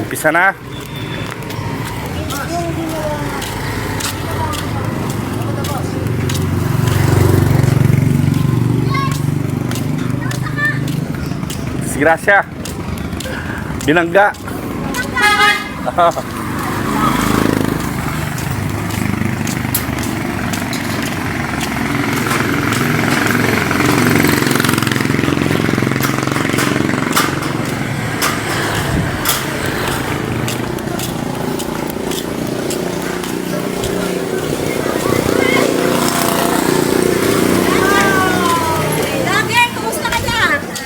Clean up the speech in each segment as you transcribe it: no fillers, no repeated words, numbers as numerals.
Umpisa na. Disgrasya. Binangga.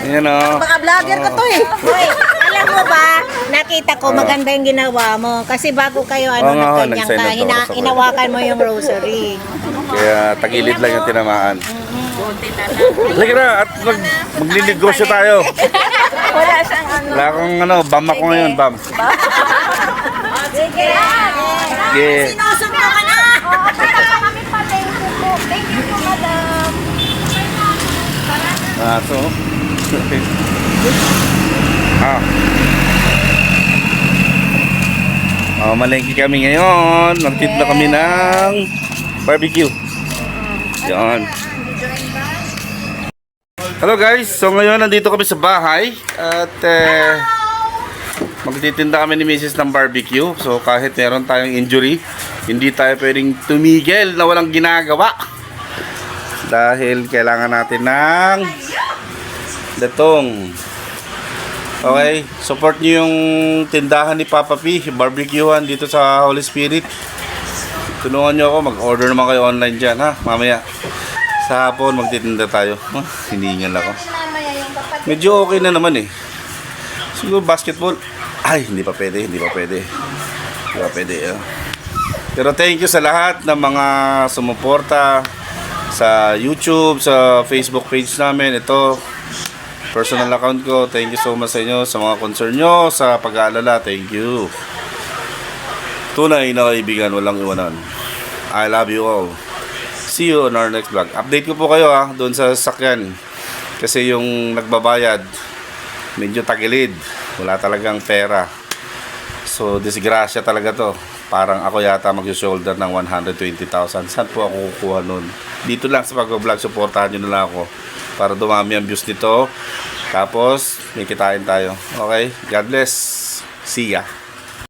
Ayan o. Baka vlogger ka to eh. Hoy, alam mo ba, nakita ko maganda yung ginawa mo. Kasi bago kayo nagkanyang ka, hinawakan mo yung rosary. Kaya tagilid lang yung tinamaan. Lagi na, at magninegosyo tayo. Wala siyang ano. Wala akong bam ako ngayon, bam. Sige. Sige. Sinusumpo ka na. Kami pa, thank you po. Thank you po, madam. So. Malengke kami ngayon. Magtitla kami ng barbecue. Yan. Hello guys. So ngayon nandito kami sa bahay. At magtitinda kami ni Mrs. ng barbecue. So kahit meron tayong injury, hindi tayo pwedeng tumigil na walang ginagawa. Dahil kailangan natin ng datong. Okay, support nyo yung tindahan ni Papa P, barbecuehan dito sa Holy Spirit. Tulungan nyo ako, mag-order naman kayo online dyan ha, mamaya. Sa hapon magtitinda tayo. Hiningal ako. Medyo okay na naman eh. Siguro basketball. Ay, hindi pa pwede. Pero thank you sa lahat ng mga sumuporta sa YouTube, sa Facebook page namin. Ito personal account ko. Thank you so much sa inyo, sa mga concern nyo, sa pag-aalala. Thank you. Tunay na kaibigan, walang iwanan. I love you all. See you on our next vlog. Update ko po kayo doon sa sasakyan. Kasi yung nagbabayad, medyo tagilid. Wala talagang pera. So, disgrasya talaga to. Parang ako yata mag-shoulder ng 120,000. Saan po ako kukuha nun? Dito lang sa pag-vlog, supportahan nyo na lang ako para dumami ang views nito. Tapos, may kitain tayo. Okay? God bless. See ya.